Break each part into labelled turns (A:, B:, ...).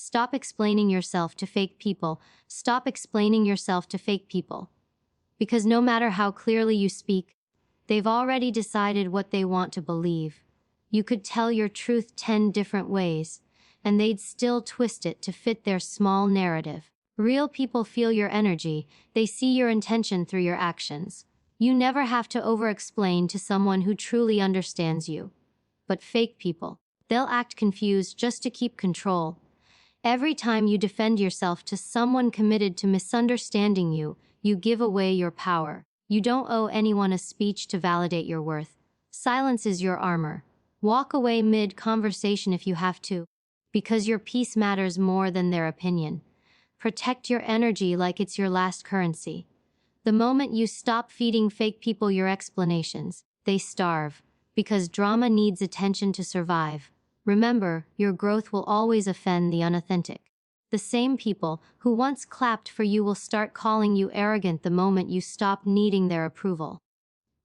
A: Stop explaining yourself to fake people. Stop explaining yourself to fake people. Because no matter how clearly you speak, they've already decided what they want to believe. You could tell your truth 10 different ways, and they'd still twist it to fit their small narrative. Real people feel your energy. They see your intention through your actions. You never have to over-explain to someone who truly understands you. But fake people, they'll act confused just to keep control. Every time you defend yourself to someone committed to misunderstanding you, you give away your power. You don't owe anyone a speech to validate your worth. Silence is your armor. Walk away mid-conversation if you have to, because your peace matters more than their opinion. Protect your energy like it's your last currency. The moment you stop feeding fake people your explanations, they starve, because drama needs attention to survive. Remember, your growth will always offend the unauthentic. The same people who once clapped for you will start calling you arrogant the moment you stop needing their approval.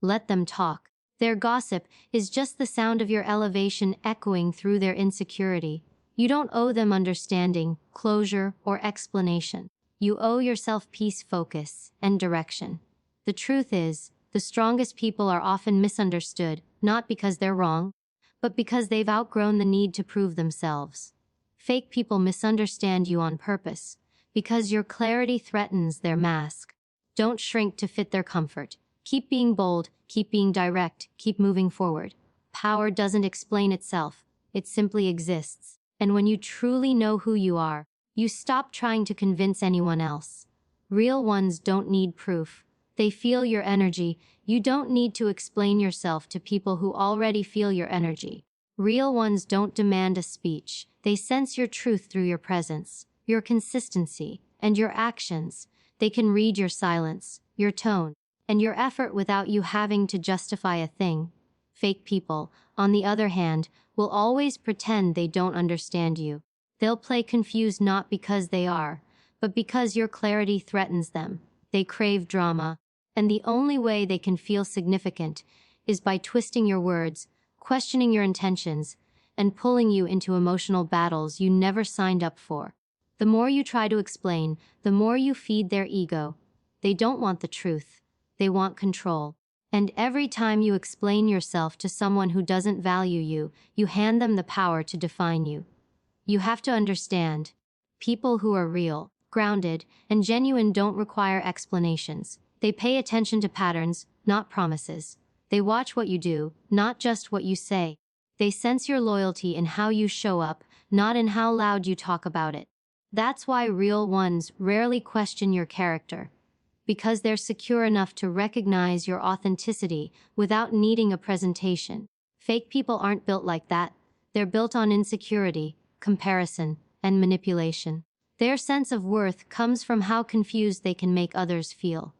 A: Let them talk. Their gossip is just the sound of your elevation echoing through their insecurity. You don't owe them understanding, closure, or explanation. You owe yourself peace, focus, and direction. The truth is, the strongest people are often misunderstood, not because they're wrong, but because they've outgrown the need to prove themselves. Fake people misunderstand you on purpose, because your clarity threatens their mask. Don't shrink to fit their comfort. Keep being bold, keep being direct, keep moving forward. Power doesn't explain itself, it simply exists. And when you truly know who you are, you stop trying to convince anyone else. Real ones don't need proof. They feel your energy. You don't need to explain yourself to people who already feel your energy. Real ones don't demand a speech. They sense your truth through your presence, your consistency, and your actions. They can read your silence, your tone, and your effort without you having to justify a thing. Fake people, on the other hand, will always pretend they don't understand you. They'll play confused not because they are, but because your clarity threatens them. They crave drama, and the only way they can feel significant is by twisting your words, questioning your intentions, and pulling you into emotional battles you never signed up for. The more you try to explain, the more you feed their ego. They don't want the truth. They want control. And every time you explain yourself to someone who doesn't value you, you hand them the power to define you. You have to understand, people who are real, grounded, and genuine don't require explanations. They pay attention to patterns, not promises. They watch what you do, not just what you say. They sense your loyalty in how you show up, not in how loud you talk about it. That's why real ones rarely question your character, because they're secure enough to recognize your authenticity without needing a presentation. Fake people aren't built like that. They're built on insecurity, comparison, and manipulation. Their sense of worth comes from how confused they can make others feel.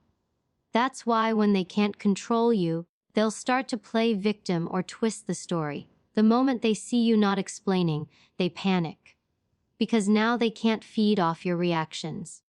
A: That's why when they can't control you, they'll start to play victim or twist the story. The moment they see you not explaining, they panic, because now they can't feed off your reactions.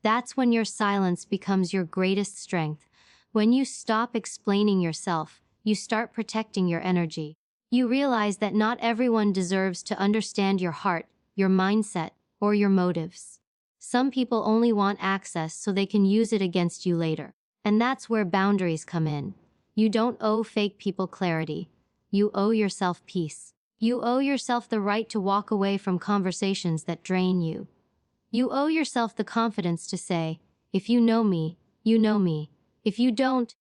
A: That's when your silence becomes your greatest strength. When you stop explaining yourself, you start protecting your energy. You realize that not everyone deserves to understand your heart, your mindset, or your motives. Some people only want access so they can use it against you later. And that's where boundaries come in. You don't owe fake people clarity. You owe yourself peace. You owe yourself the right to walk away from conversations that drain you. You owe yourself the confidence to say, if you know me, you know me. If you don't,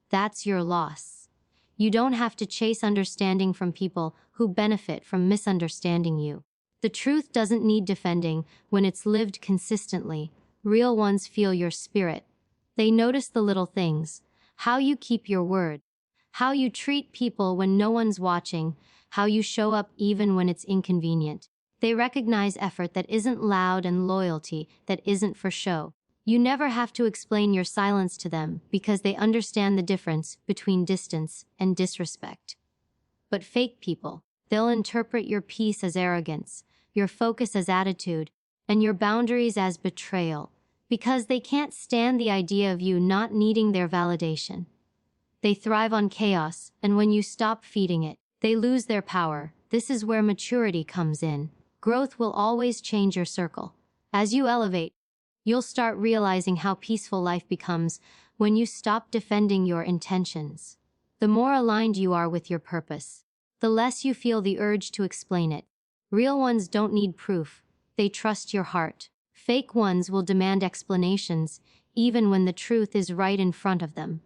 A: that's your loss. You don't have to chase understanding from people who benefit from misunderstanding you. The truth doesn't need defending when it's lived consistently. Real ones feel your spirit. They notice the little things, how you keep your word, how you treat people when no one's watching, how you show up even when it's inconvenient. They recognize effort that isn't loud and loyalty that isn't for show. You never have to explain your silence to them because they understand the difference between distance and disrespect. But fake people, they'll interpret your peace as arrogance, your focus as attitude, and your boundaries as betrayal, because they can't stand the idea of you not needing their validation. They thrive on chaos, and when you stop feeding it, they lose their power. This is where maturity comes in. Growth will always change your circle. As you elevate, you'll start realizing how peaceful life becomes when you stop defending your intentions. The more aligned you are with your purpose, the less you feel the urge to explain it. Real ones don't need proof. They trust your heart. Fake ones will demand explanations, even when the truth is right in front of them.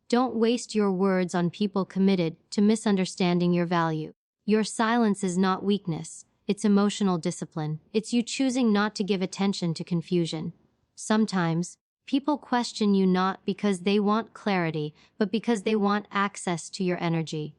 A: Don't waste your words on people committed to misunderstanding your value. Your silence is not weakness. It's emotional discipline. It's you choosing not to give attention to confusion. Sometimes, people question you not because they want clarity, but because they want access to your energy.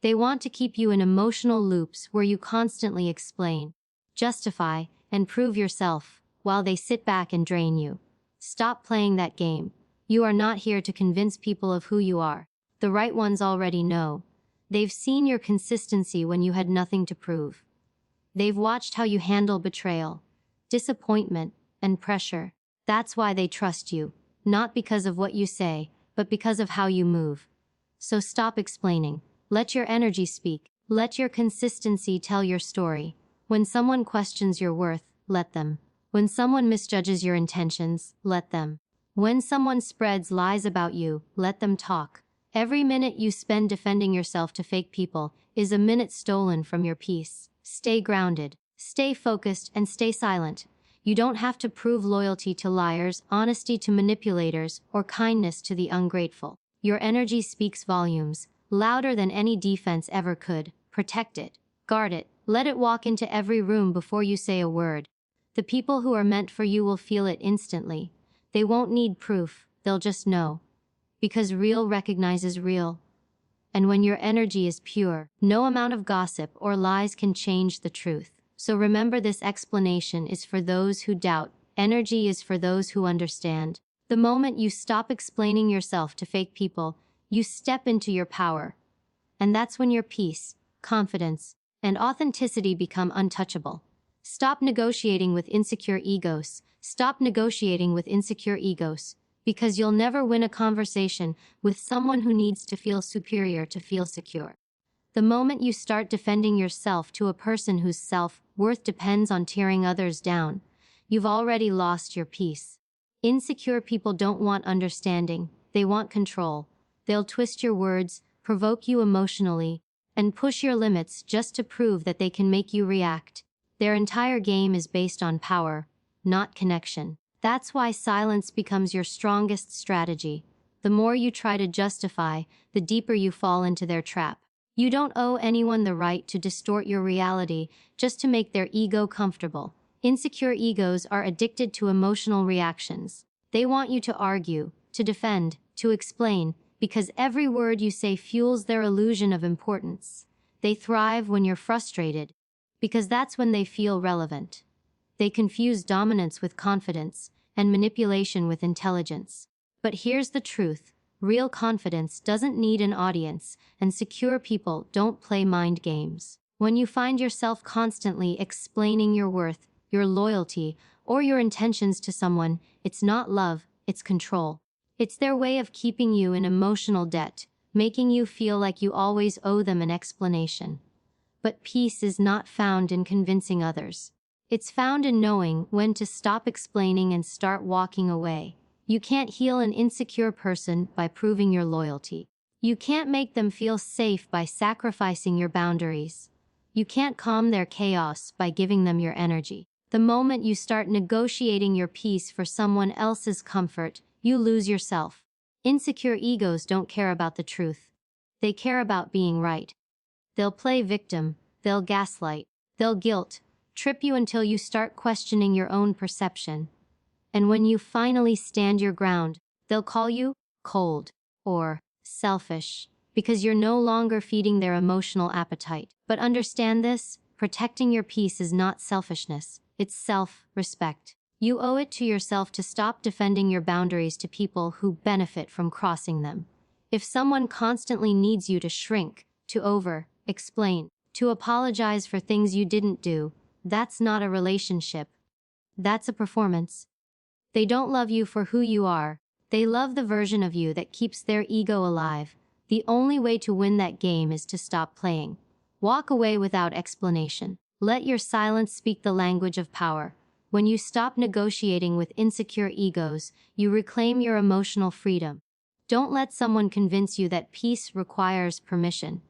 A: They want to keep you in emotional loops where you constantly explain, justify, and prove yourself, while they sit back and drain you. Stop playing that game. You are not here to convince people of who you are. The right ones already know. They've seen your consistency when you had nothing to prove. They've watched how you handle betrayal, disappointment, and pressure. That's why they trust you, not because of what you say, but because of how you move. So stop explaining. Let your energy speak. Let your consistency tell your story. When someone questions your worth, let them. When someone misjudges your intentions, let them. When someone spreads lies about you, let them talk. Every minute you spend defending yourself to fake people is a minute stolen from your peace. Stay grounded, stay focused, and stay silent. You don't have to prove loyalty to liars, honesty to manipulators, or kindness to the ungrateful. Your energy speaks volumes, louder than any defense ever could. Protect it, guard it, let it walk into every room before you say a word. The people who are meant for you will feel it instantly. They won't need proof, they'll just know. Because real recognizes real. And when your energy is pure, no amount of gossip or lies can change the truth. So remember, this explanation is for those who doubt. Energy is for those who understand. The moment you stop explaining yourself to fake people, you step into your power. And that's when your peace, confidence, and authenticity become untouchable. Stop negotiating with insecure egos. Stop negotiating with insecure egos. Because you'll never win a conversation with someone who needs to feel superior to feel secure. The moment you start defending yourself to a person whose self-worth depends on tearing others down, you've already lost your peace. Insecure people don't want understanding, they want control. They'll twist your words, provoke you emotionally, and push your limits just to prove that they can make you react. Their entire game is based on power, not connection. That's why silence becomes your strongest strategy. The more you try to justify, the deeper you fall into their trap. You don't owe anyone the right to distort your reality just to make their ego comfortable. Insecure egos are addicted to emotional reactions. They want you to argue, to defend, to explain, because every word you say fuels their illusion of importance. They thrive when you're frustrated, because that's when they feel relevant. They confuse dominance with confidence, and manipulation with intelligence. But here's the truth. Real confidence doesn't need an audience, and secure people don't play mind games. When you find yourself constantly explaining your worth, your loyalty, or your intentions to someone, it's not love, it's control. It's their way of keeping you in emotional debt, making you feel like you always owe them an explanation. But peace is not found in convincing others. It's found in knowing when to stop explaining and start walking away. You can't heal an insecure person by proving your loyalty. You can't make them feel safe by sacrificing your boundaries. You can't calm their chaos by giving them your energy. The moment you start negotiating your peace for someone else's comfort, you lose yourself. Insecure egos don't care about the truth. They care about being right. They'll play victim, they'll gaslight, they'll guilt, trip you until you start questioning your own perception. And when you finally stand your ground, they'll call you cold or selfish because you're no longer feeding their emotional appetite. But understand this, protecting your peace is not selfishness, it's self-respect. You owe it to yourself to stop defending your boundaries to people who benefit from crossing them. If someone constantly needs you to shrink, to over-explain, to apologize for things you didn't do, that's not a relationship. That's a performance. They don't love you for who you are. They love the version of you that keeps their ego alive. The only way to win that game is to stop playing. Walk away without explanation. Let your silence speak the language of power. When you stop negotiating with insecure egos, you reclaim your emotional freedom. Don't let someone convince you that peace requires permission.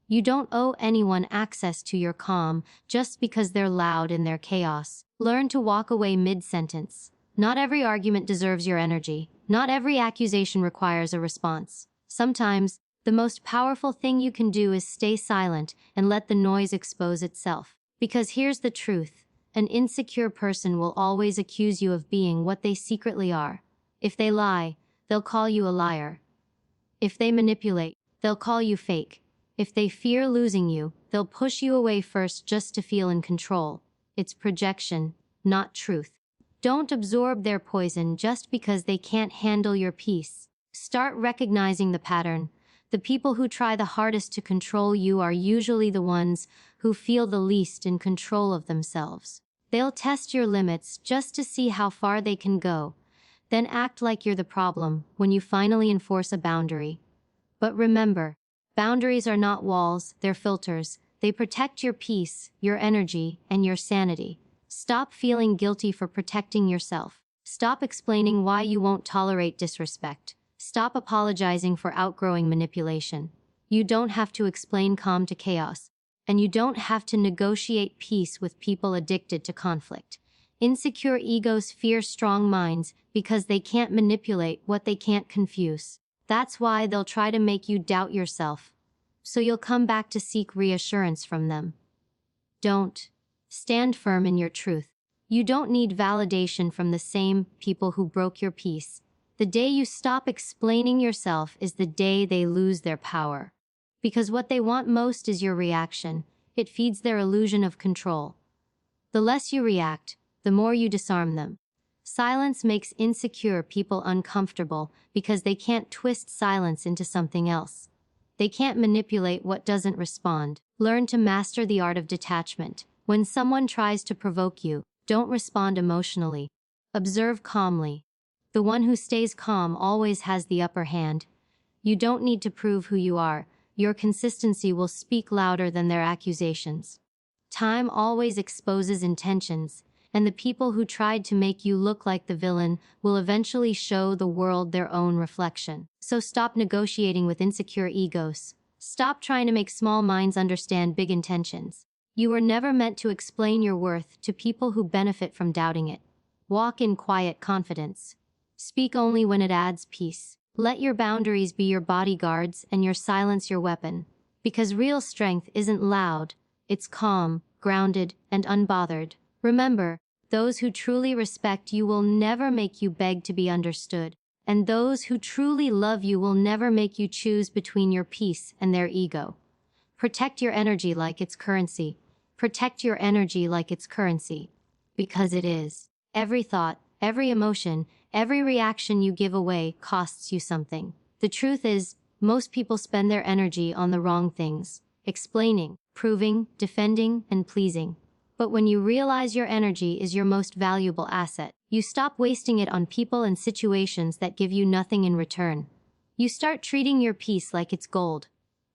A: You don't owe anyone access to your calm just because they're loud in their chaos. Learn to walk away mid-sentence. Not every argument deserves your energy. Not every accusation requires a response. Sometimes, the most powerful thing you can do is stay silent and let the noise expose itself. Because here's the truth. An insecure person will always accuse you of being what they secretly are. If they lie, they'll call you a liar. If they manipulate, they'll call you fake. If they fear losing you, they'll push you away first just to feel in control. It's projection, not truth. Don't absorb their poison just because they can't handle your peace. Start recognizing the pattern. The people who try the hardest to control you are usually the ones who feel the least in control of themselves. They'll test your limits just to see how far they can go, then act like you're the problem when you finally enforce a boundary. But remember, boundaries are not walls, they're filters. They protect your peace, your energy, and your sanity. Stop feeling guilty for protecting yourself. Stop explaining why you won't tolerate disrespect. Stop apologizing for outgrowing manipulation. You don't have to explain calm to chaos, and you don't have to negotiate peace with people addicted to conflict. Insecure egos fear strong minds because they can't manipulate what they can't confuse. That's why they'll try to make you doubt yourself, so you'll come back to seek reassurance from them. Don't. Stand firm in your truth. You don't need validation from the same people who broke your peace. The day you stop explaining yourself is the day they lose their power. Because what they want most is your reaction. It feeds their illusion of control. The less you react, the more you disarm them. Silence makes insecure people uncomfortable because they can't twist silence into something else. They can't manipulate what doesn't respond. Learn to master the art of detachment. When someone tries to provoke you, don't respond emotionally. Observe calmly. The one who stays calm always has the upper hand. You don't need to prove who you are. Your consistency will speak louder than their accusations. Time always exposes intentions, and the people who tried to make you look like the villain will eventually show the world their own reflection. So stop negotiating with insecure egos. Stop trying to make small minds understand big intentions. You were never meant to explain your worth to people who benefit from doubting it. Walk in quiet confidence. Speak only when it adds peace. Let your boundaries be your bodyguards and your silence your weapon. Because real strength isn't loud, it's calm, grounded, and unbothered. Remember, those who truly respect you will never make you beg to be understood. And those who truly love you will never make you choose between your peace and their ego. Protect your energy like it's currency. Protect your energy like it's currency. Because it is. Every thought, every emotion, every reaction you give away costs you something. The truth is, most people spend their energy on the wrong things. Explaining, proving, defending, and pleasing. But when you realize your energy is your most valuable asset, you stop wasting it on people and situations that give you nothing in return. You start treating your peace like it's gold.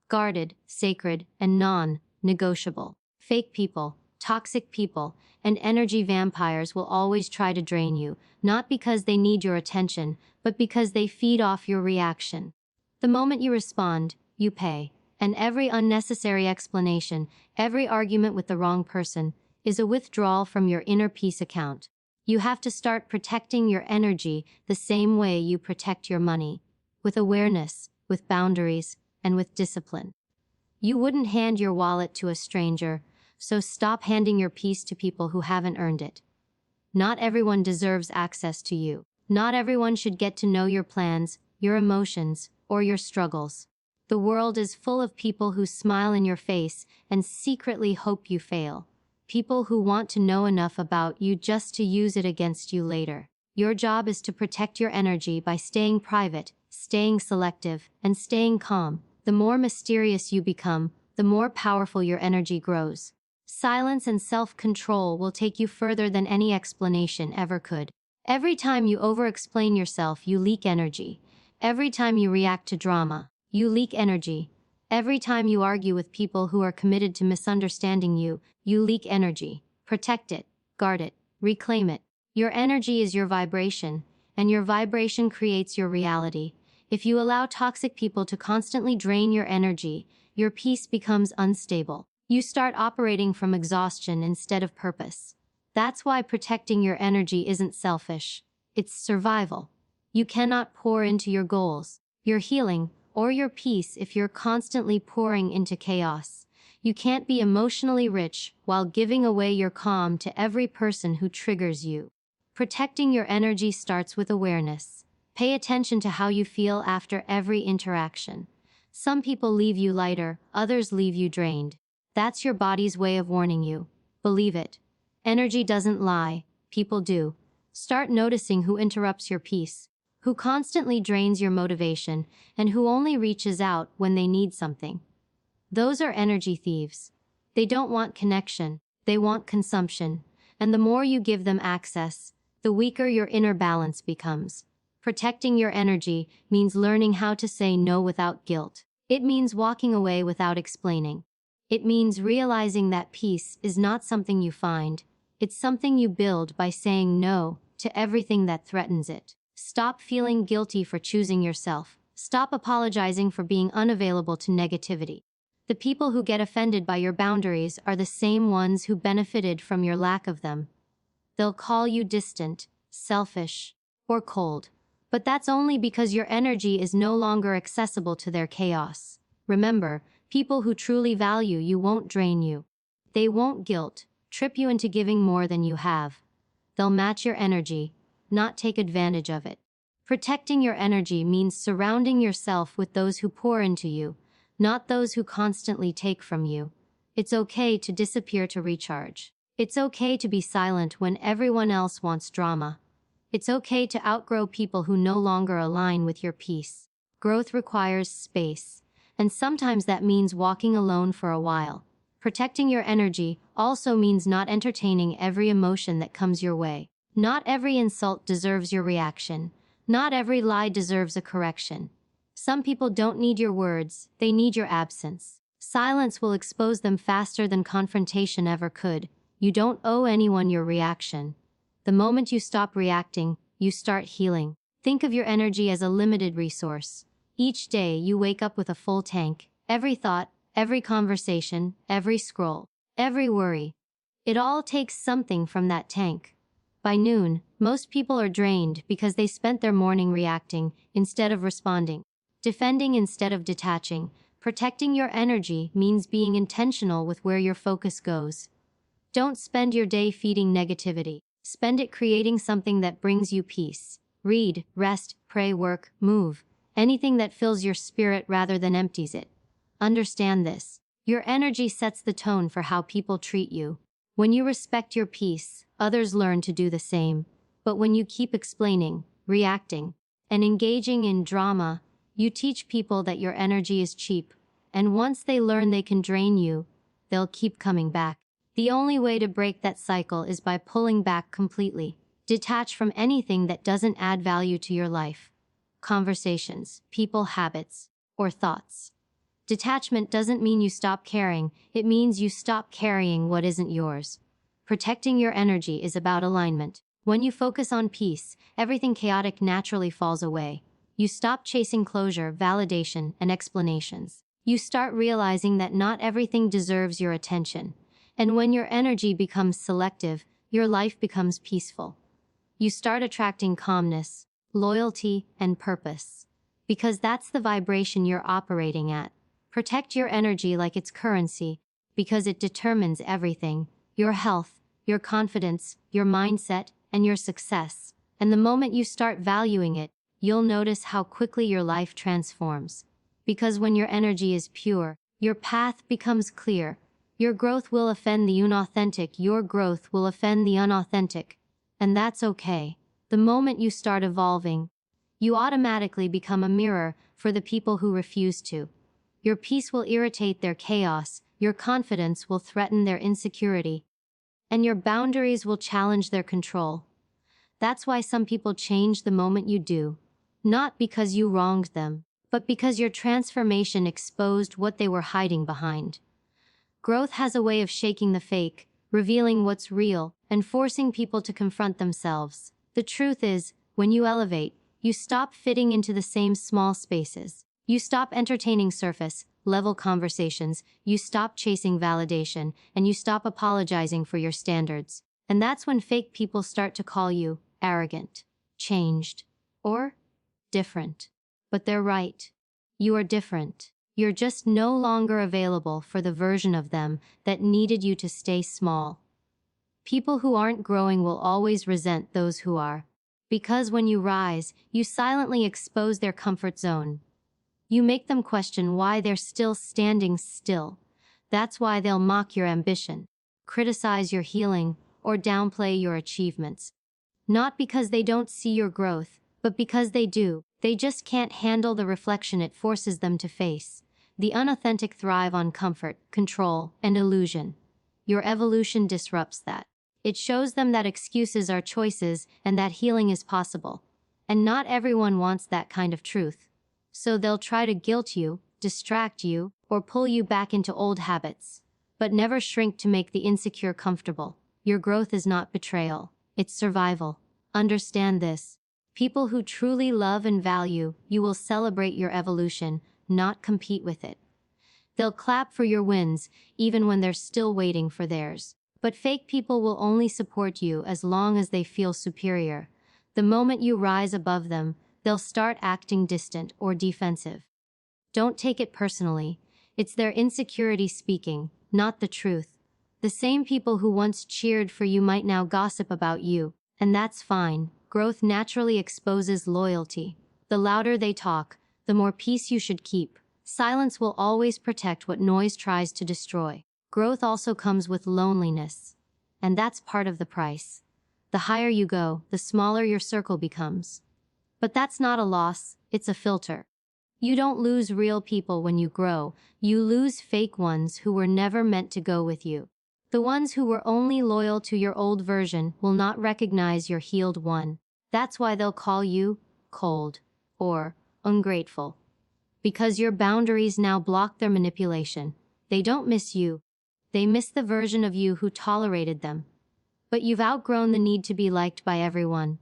A: Guarded, sacred, and non-negotiable. Fake people, toxic people, and energy vampires will always try to drain you, not because they need your attention, but because they feed off your reaction. The moment you respond, you pay. And every unnecessary explanation, every argument with the wrong person, is a withdrawal from your inner peace account. You have to start protecting your energy the same way you protect your money. With awareness, with boundaries, and with discipline. You wouldn't hand your wallet to a stranger, so stop handing your peace to people who haven't earned it. Not everyone deserves access to you. Not everyone should get to know your plans, your emotions, or your struggles. The world is full of people who smile in your face and secretly hope you fail. People who want to know enough about you just to use it against you later. Your job is to protect your energy by staying private, staying selective, and staying calm. The more mysterious you become, the more powerful your energy grows. Silence and self-control will take you further than any explanation ever could. Every time you over-explain yourself, you leak energy. Every time you react to drama, you leak energy. Every time you argue with people who are committed to misunderstanding you, you leak energy. Protect it, guard it, reclaim it. Your energy is your vibration, and your vibration creates your reality. If you allow toxic people to constantly drain your energy, your peace becomes unstable. You start operating from exhaustion instead of purpose. That's why protecting your energy isn't selfish. It's survival. You cannot pour into your goals, your healing, or your peace if you're constantly pouring into chaos. You can't be emotionally rich while giving away your calm to every person who triggers you. Protecting your energy starts with awareness. Pay attention to how you feel after every interaction. Some people leave you lighter, others leave you drained. That's your body's way of warning you. Believe it. Energy doesn't lie, people do. Start noticing who interrupts your peace, who constantly drains your motivation, and who only reaches out when they need something. Those are energy thieves. They don't want connection, they want consumption, and the more you give them access, the weaker your inner balance becomes. Protecting your energy means learning how to say no without guilt. It means walking away without explaining. It means realizing that peace is not something you find, it's something you build by saying no to everything that threatens it. Stop feeling guilty for choosing yourself. Stop apologizing for being unavailable to negativity. The people who get offended by your boundaries are the same ones who benefited from your lack of them. They'll call you distant, selfish, or cold. But that's only because your energy is no longer accessible to their chaos. Remember, people who truly value you won't drain you. They won't trip you into giving more than you have. They'll match your energy, not take advantage of it. Protecting your energy means surrounding yourself with those who pour into you, not those who constantly take from you. It's okay to disappear to recharge. It's okay to be silent when everyone else wants drama. It's okay to outgrow people who no longer align with your peace. Growth requires space, and sometimes that means walking alone for a while. Protecting your energy also means not entertaining every emotion that comes your way. Not every insult deserves your reaction. Not every lie deserves a correction. Some people don't need your words, they need your absence. Silence will expose them faster than confrontation ever could. You don't owe anyone your reaction. The moment you stop reacting, you start healing. Think of your energy as a limited resource. Each day you wake up with a full tank. Every thought, every conversation, every scroll, every worry. It all takes something from that tank. By noon, most people are drained because they spent their morning reacting instead of responding, defending instead of detaching. Protecting your energy means being intentional with where your focus goes. Don't spend your day feeding negativity. Spend it creating something that brings you peace. Read, rest, pray, work, move. Anything that fills your spirit rather than empties it. Understand this. Your energy sets the tone for how people treat you. When you respect your peace, others learn to do the same. But when you keep explaining, reacting, and engaging in drama, you teach people that your energy is cheap. And once they learn they can drain you, they'll keep coming back. The only way to break that cycle is by pulling back completely. Detach from anything that doesn't add value to your life. Conversations, people, habits, or thoughts. Detachment doesn't mean you stop caring, it means you stop carrying what isn't yours. Protecting your energy is about alignment. When you focus on peace, everything chaotic naturally falls away. You stop chasing closure, validation, and explanations. You start realizing that not everything deserves your attention. And when your energy becomes selective, your life becomes peaceful. You start attracting calmness, loyalty, and purpose. Because that's the vibration you're operating at. Protect your energy like it's currency, because it determines everything. Your health, your confidence, your mindset, and your success. And the moment you start valuing it, you'll notice how quickly your life transforms. Because when your energy is pure, your path becomes clear. Your growth will offend the unauthentic, your growth will offend the unauthentic. And that's okay. The moment you start evolving, you automatically become a mirror for the people who refuse to. Your peace will irritate their chaos, your confidence will threaten their insecurity, and your boundaries will challenge their control. That's why some people change the moment you do. Not because you wronged them, but because your transformation exposed what they were hiding behind. Growth has a way of shaking the fake, revealing what's real, and forcing people to confront themselves. The truth is, when you elevate, you stop fitting into the same small spaces. You stop entertaining surface-level conversations, you stop chasing validation, and you stop apologizing for your standards. And that's when fake people start to call you arrogant, changed, or different. But they're right. You are different. You're just no longer available for the version of them that needed you to stay small. People who aren't growing will always resent those who are. Because when you rise, you silently expose their comfort zone. You make them question why they're still standing still. That's why they'll mock your ambition, criticize your healing, or downplay your achievements. Not because they don't see your growth, but because they do. They just can't handle the reflection it forces them to face. The unauthentic thrive on comfort, control, and illusion. Your evolution disrupts that. It shows them that excuses are choices and that healing is possible. And not everyone wants that kind of truth. So they'll try to guilt you, distract you, or pull you back into old habits. But never shrink to make the insecure comfortable. Your growth is not betrayal, it's survival. Understand this. People who truly love and value you will celebrate your evolution, not compete with it. They'll clap for your wins, even when they're still waiting for theirs. But fake people will only support you as long as they feel superior. The moment you rise above them, they'll start acting distant or defensive. Don't take it personally. It's their insecurity speaking, not the truth. The same people who once cheered for you might now gossip about you, and that's fine. Growth naturally exposes loyalty. The louder they talk, the more peace you should keep. Silence will always protect what noise tries to destroy. Growth also comes with loneliness, and that's part of the price. The higher you go, the smaller your circle becomes. But that's not a loss, it's a filter. You don't lose real people when you grow, you lose fake ones who were never meant to go with you. The ones who were only loyal to your old version will not recognize your healed one. That's why they'll call you cold or ungrateful. Because your boundaries now block their manipulation. They don't miss you. They miss the version of you who tolerated them. But you've outgrown the need to be liked by everyone.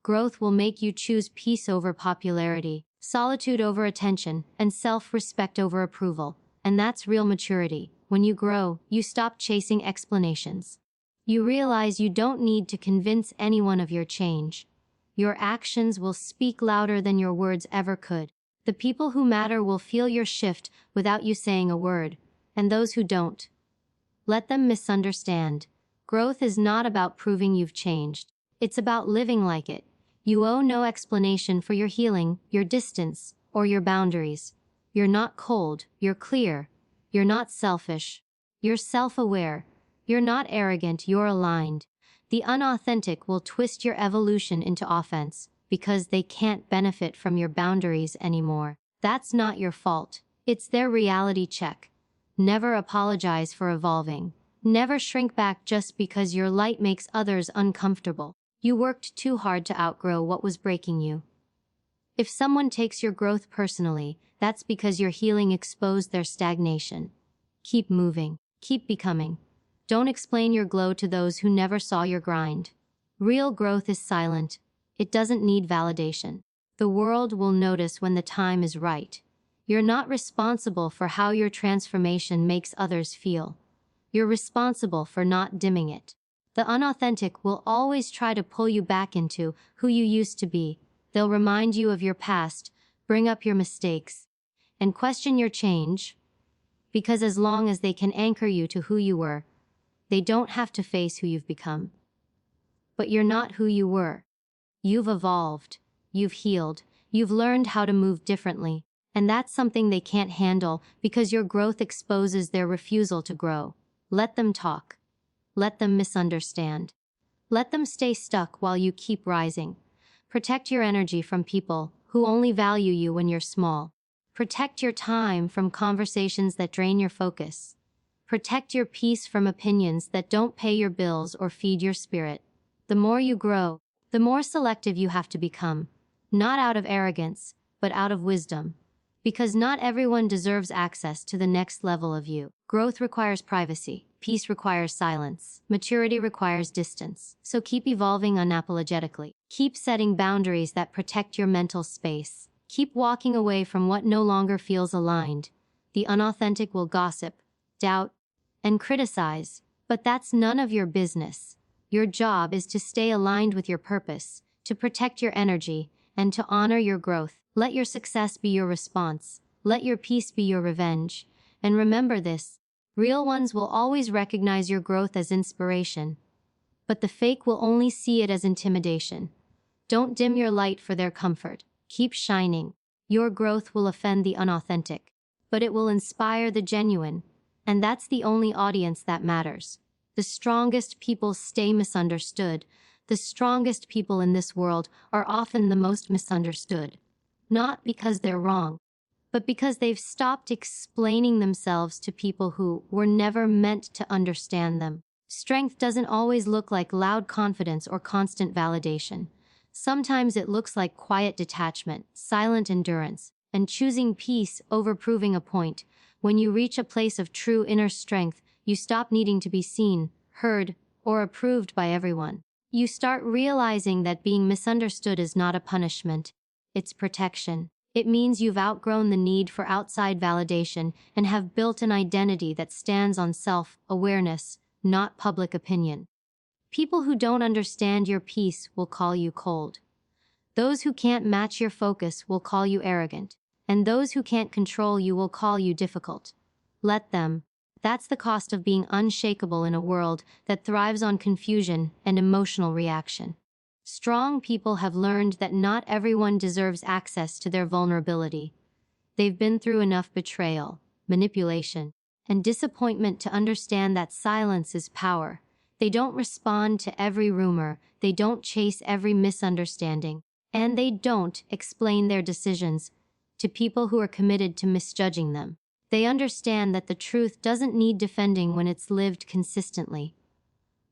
A: Growth will make you choose peace over popularity, solitude over attention, and self-respect over approval. And that's real maturity. When you grow, you stop chasing explanations. You realize you don't need to convince anyone of your change. Your actions will speak louder than your words ever could. The people who matter will feel your shift without you saying a word, and those who don't, let them misunderstand. Growth is not about proving you've changed. It's about living like it. You owe no explanation for your healing, your distance, or your boundaries. You're not cold, you're clear. You're not selfish. You're self-aware. You're not arrogant, you're aligned. The unauthentic will twist your evolution into offense because they can't benefit from your boundaries anymore. That's not your fault. It's their reality check. Never apologize for evolving. Never shrink back just because your light makes others uncomfortable. You worked too hard to outgrow what was breaking you. If someone takes your growth personally, that's because your healing exposed their stagnation. Keep moving. Keep becoming. Don't explain your glow to those who never saw your grind. Real growth is silent. It doesn't need validation. The world will notice when the time is right. You're not responsible for how your transformation makes others feel. You're responsible for not dimming it. The unauthentic will always try to pull you back into who you used to be. They'll remind you of your past, bring up your mistakes, and question your change. Because as long as they can anchor you to who you were, they don't have to face who you've become. But you're not who you were. You've evolved. You've healed. You've learned how to move differently. And that's something they can't handle because your growth exposes their refusal to grow. Let them talk. Let them misunderstand. Let them stay stuck while you keep rising. Protect your energy from people who only value you when you're small. Protect your time from conversations that drain your focus. Protect your peace from opinions that don't pay your bills or feed your spirit. The more you grow, the more selective you have to become. Not out of arrogance, but out of wisdom. Because not everyone deserves access to the next level of you. Growth requires privacy. Peace requires silence. Maturity requires distance. So keep evolving unapologetically. Keep setting boundaries that protect your mental space. Keep walking away from what no longer feels aligned. The unauthentic will gossip, doubt, and criticize, but that's none of your business. Your job is to stay aligned with your purpose, to protect your energy, and to honor your growth. Let your success be your response. Let your peace be your revenge. And remember this, real ones will always recognize your growth as inspiration, but the fake will only see it as intimidation. Don't dim your light for their comfort. Keep shining. Your growth will offend the unauthentic, but it will inspire the genuine, and that's the only audience that matters. The strongest people stay misunderstood. The strongest people in this world are often the most misunderstood. Not because they're wrong, but because they've stopped explaining themselves to people who were never meant to understand them. Strength doesn't always look like loud confidence or constant validation. Sometimes it looks like quiet detachment, silent endurance, and choosing peace over proving a point. When you reach a place of true inner strength, you stop needing to be seen, heard, or approved by everyone. You start realizing that being misunderstood is not a punishment. It's protection. It means you've outgrown the need for outside validation and have built an identity that stands on self-awareness, not public opinion. People who don't understand your peace will call you cold. Those who can't match your focus will call you arrogant. And those who can't control you will call you difficult. Let them. That's the cost of being unshakable in a world that thrives on confusion and emotional reaction. Strong people have learned that not everyone deserves access to their vulnerability. They've been through enough betrayal, manipulation, and disappointment to understand that silence is power. They don't respond to every rumor, they don't chase every misunderstanding, and they don't explain their decisions to people who are committed to misjudging them. They understand that the truth doesn't need defending when it's lived consistently.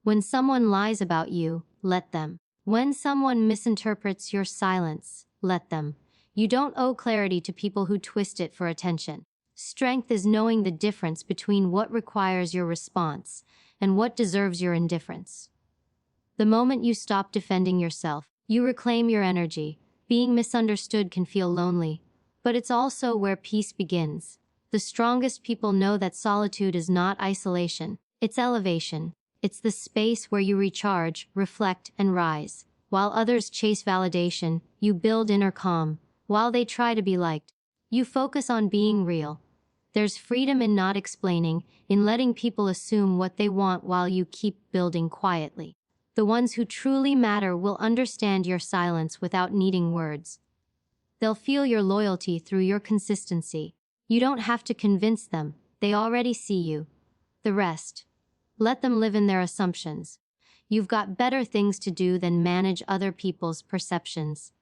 A: When someone lies about you, let them. When someone misinterprets your silence, let them. You don't owe clarity to people who twist it for attention. Strength is knowing the difference between what requires your response and what deserves your indifference. The moment you stop defending yourself, you reclaim your energy. Being misunderstood can feel lonely, but it's also where peace begins. The strongest people know that solitude is not isolation, it's elevation. It's the space where you recharge, reflect, and rise. While others chase validation, you build inner calm. While they try to be liked, you focus on being real. There's freedom in not explaining, in letting people assume what they want while you keep building quietly. The ones who truly matter will understand your silence without needing words. They'll feel your loyalty through your consistency. You don't have to convince them, they already see you. The rest, let them live in their assumptions. You've got better things to do than manage other people's perceptions.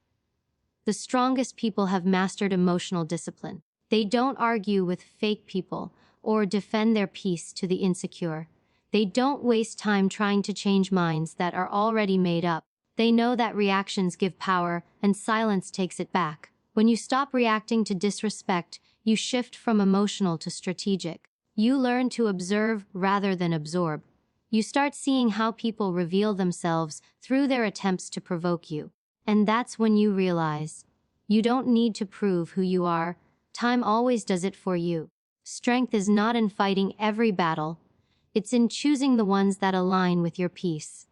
A: The strongest people have mastered emotional discipline. They don't argue with fake people or defend their peace to the insecure. They don't waste time trying to change minds that are already made up. They know that reactions give power and silence takes it back. When you stop reacting to disrespect, you shift from emotional to strategic. You learn to observe rather than absorb. You start seeing how people reveal themselves through their attempts to provoke you. And that's when you realize you don't need to prove who you are. Time always does it for you. Strength is not in fighting every battle. It's in choosing the ones that align with your peace.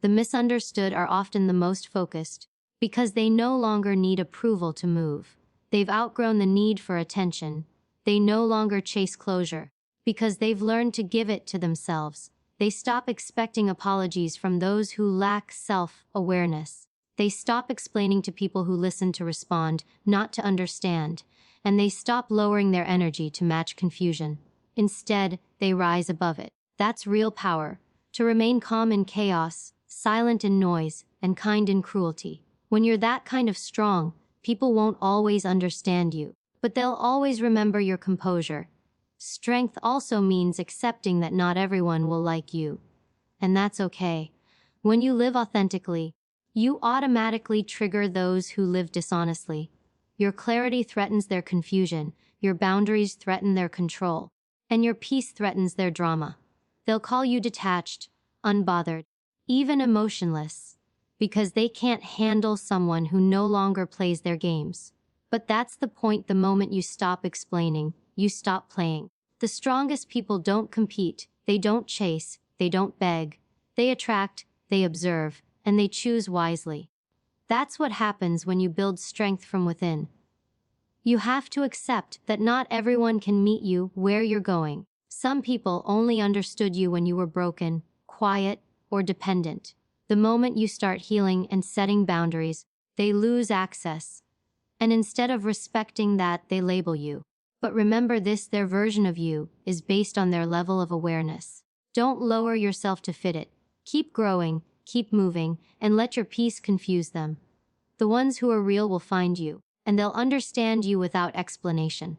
A: The misunderstood are often the most focused because they no longer need approval to move. They've outgrown the need for attention. They no longer chase closure because they've learned to give it to themselves. They stop expecting apologies from those who lack self-awareness. They stop explaining to people who listen to respond, not to understand. And they stop lowering their energy to match confusion. Instead, they rise above it. That's real power. To remain calm in chaos, silent in noise, and kind in cruelty. When you're that kind of strong, people won't always understand you, but they'll always remember your composure. Strength also means accepting that not everyone will like you. And that's okay. When you live authentically, you automatically trigger those who live dishonestly. Your clarity threatens their confusion, your boundaries threaten their control, and your peace threatens their drama. They'll call you detached, unbothered, even emotionless, because they can't handle someone who no longer plays their games. But that's the point. The moment you stop explaining, you stop playing. The strongest people don't compete, they don't chase, they don't beg. They attract, they observe, and they choose wisely. That's what happens when you build strength from within. You have to accept that not everyone can meet you where you're going. Some people only understood you when you were broken, quiet, or dependent. The moment you start healing and setting boundaries, they lose access. And instead of respecting that, they label you. But remember this, their version of you is based on their level of awareness. Don't lower yourself to fit it. Keep growing, keep moving, and let your peace confuse them. The ones who are real will find you, and they'll understand you without explanation.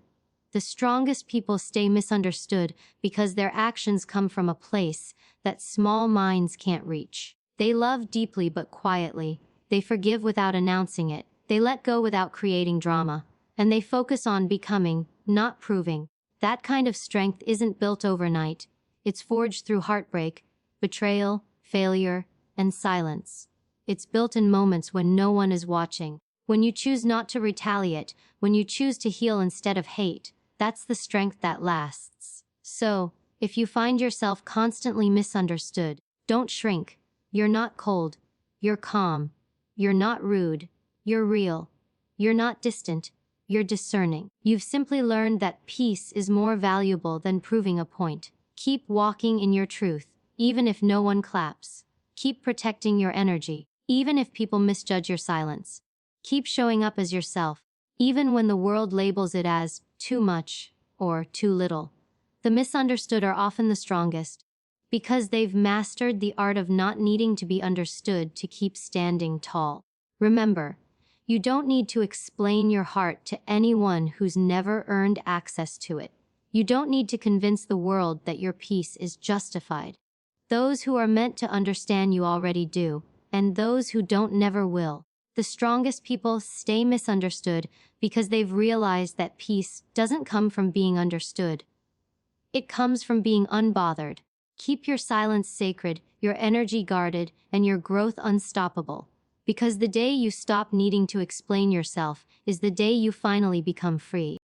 A: The strongest people stay misunderstood because their actions come from a place that small minds can't reach. They love deeply but quietly. They forgive without announcing it. They let go without creating drama. And they focus on becoming, not proving. That kind of strength isn't built overnight. It's forged through heartbreak, betrayal, failure, and silence. It's built in moments when no one is watching. When you choose not to retaliate, when you choose to heal instead of hate, that's the strength that lasts. So, if you find yourself constantly misunderstood, don't shrink. You're not cold. You're calm. You're not rude. You're real. You're not distant. You're discerning. You've simply learned that peace is more valuable than proving a point. Keep walking in your truth, even if no one claps. Keep protecting your energy, even if people misjudge your silence. Keep showing up as yourself, even when the world labels it as too much or too little. The misunderstood are often the strongest, because they've mastered the art of not needing to be understood to keep standing tall. Remember, you don't need to explain your heart to anyone who's never earned access to it. You don't need to convince the world that your peace is justified. Those who are meant to understand you already do, and those who don't never will. The strongest people stay misunderstood because they've realized that peace doesn't come from being understood. It comes from being unbothered. Keep your silence sacred, your energy guarded, and your growth unstoppable. Because the day you stop needing to explain yourself is the day you finally become free.